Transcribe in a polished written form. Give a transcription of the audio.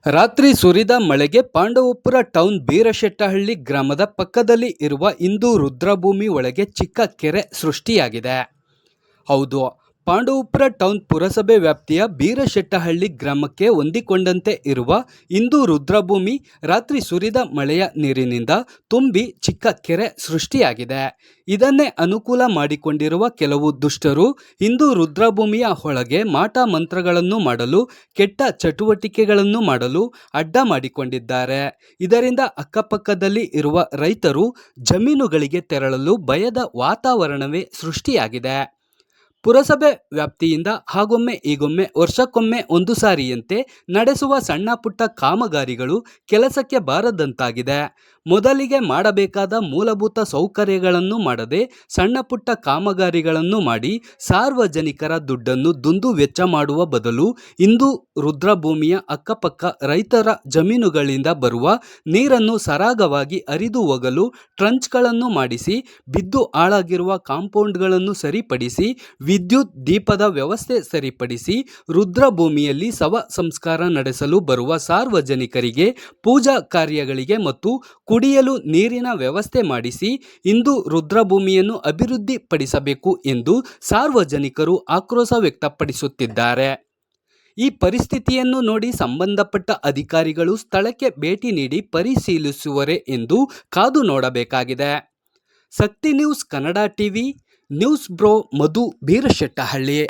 ರಾತ್ರಿ ಸುರಿದ ಮಳೆಗೆ ಪಾಂಡವಪುರ ಟೌನ್ ಬೀರಶೆಟ್ಟಹಳ್ಳಿ ಗ್ರಾಮದ ಪಕ್ಕದಲ್ಲಿ ಇರುವ ಇಂದು ರುದ್ರಭೂಮಿ ಒಳಗೆ ಚಿಕ್ಕ ಕೆರೆ ಸೃಷ್ಟಿಯಾಗಿದೆ. ಹೌದು, ಪಾಂಡವಪುರ ಟೌನ್ ಪುರಸಭೆ ವ್ಯಾಪ್ತಿಯ ಬೀರಶೆಟ್ಟಹಳ್ಳಿ ಗ್ರಾಮಕ್ಕೆ ಹೊಂದಿಕೊಂಡಂತೆ ಇರುವ ಇಂದು ರುದ್ರಭೂಮಿ ರಾತ್ರಿ ಸುರಿದ ಮಳೆಯ ನೀರಿನಿಂದ ತುಂಬಿ ಚಿಕ್ಕ ಕೆರೆ ಸೃಷ್ಟಿಯಾಗಿದೆ. ಇದನ್ನೇ ಅನುಕೂಲ ಮಾಡಿಕೊಂಡಿರುವ ಕೆಲವು ದುಷ್ಟರು ಇಂದು ರುದ್ರಭೂಮಿಯ ಒಳಗೆ ಮಾಟ ಮಂತ್ರಗಳನ್ನು ಮಾಡಲು, ಕೆಟ್ಟ ಚಟುವಟಿಕೆಗಳನ್ನು ಮಾಡಲು ಅಡ್ಡ ಮಾಡಿಕೊಂಡಿದ್ದಾರೆ. ಇದರಿಂದ ಅಕ್ಕಪಕ್ಕದಲ್ಲಿ ಇರುವ ರೈತರು ಜಮೀನುಗಳಿಗೆ ತೆರಳಲು ಭಯದ ವಾತಾವರಣವೇ ಸೃಷ್ಟಿಯಾಗಿದೆ. ಪುರಸಭೆ ವ್ಯಾಪ್ತಿಯಿಂದ ಹಾಗೊಮ್ಮೆ ಹೀಗೊಮ್ಮೆ ವರ್ಷಕ್ಕೊಮ್ಮೆ ಒಂದು ಸಾರಿಯಂತೆ ನಡೆಸುವ ಸಣ್ಣ ಪುಟ್ಟ ಕಾಮಗಾರಿಗಳು ಕೆಲಸಕ್ಕೆ ಬಾರದಂತಾಗಿದೆ. ಮೊದಲಿಗೆ ಮಾಡಬೇಕಾದ ಮೂಲಭೂತ ಸೌಕರ್ಯಗಳನ್ನು ಮಾಡದೆ ಸಣ್ಣ ಪುಟ್ಟ ಕಾಮಗಾರಿಗಳನ್ನು ಮಾಡಿ ಸಾರ್ವಜನಿಕರ ದುಡ್ಡನ್ನು ದುಂದು ವೆಚ್ಚ ಮಾಡುವ ಬದಲು ಇಂದು ರುದ್ರಭೂಮಿಯ ಅಕ್ಕಪಕ್ಕ ರೈತರ ಜಮೀನುಗಳಿಂದ ಬರುವ ನೀರನ್ನು ಸರಾಗವಾಗಿ ಹರಿದು ಹೋಗಲು ಟ್ರಂಚ್ಗಳನ್ನು ಮಾಡಿಸಿ, ಬಿದ್ದು ಹಾಳಾಗಿರುವ ಕಾಂಪೌಂಡ್ಗಳನ್ನು ಸರಿಪಡಿಸಿ, ವಿದ್ಯುತ್ ದೀಪದ ವ್ಯವಸ್ಥೆ ಸರಿಪಡಿಸಿ, ರುದ್ರಭೂಮಿಯಲ್ಲಿ ಶವ ಸಂಸ್ಕಾರ ನಡೆಸಲು ಬರುವ ಸಾರ್ವಜನಿಕರಿಗೆ ಪೂಜಾ ಕಾರ್ಯಗಳಿಗೆ ಮತ್ತು ಕುಡಿಯಲು ನೀರಿನ ವ್ಯವಸ್ಥೆ ಮಾಡಿಸಿ ಇಂದು ರುದ್ರಭೂಮಿಯನ್ನು ಅಭಿವೃದ್ಧಿಪಡಿಸಬೇಕು ಎಂದು ಸಾರ್ವಜನಿಕರು ಆಕ್ರೋಶ ವ್ಯಕ್ತಪಡಿಸುತ್ತಿದ್ದಾರೆ. ಈ ಪರಿಸ್ಥಿತಿಯನ್ನು ನೋಡಿ ಸಂಬಂಧಪಟ್ಟ ಅಧಿಕಾರಿಗಳು ಸ್ಥಳಕ್ಕೆ ಭೇಟಿ ನೀಡಿ ಪರಿಶೀಲಿಸುವರೇ ಎಂದು ಕಾದು ನೋಡಬೇಕಾಗಿದೆ. Shakti news Kannada TV news bro Madhu ಬೀರಶೆಟ್ಟಹಳ್ಳಿ.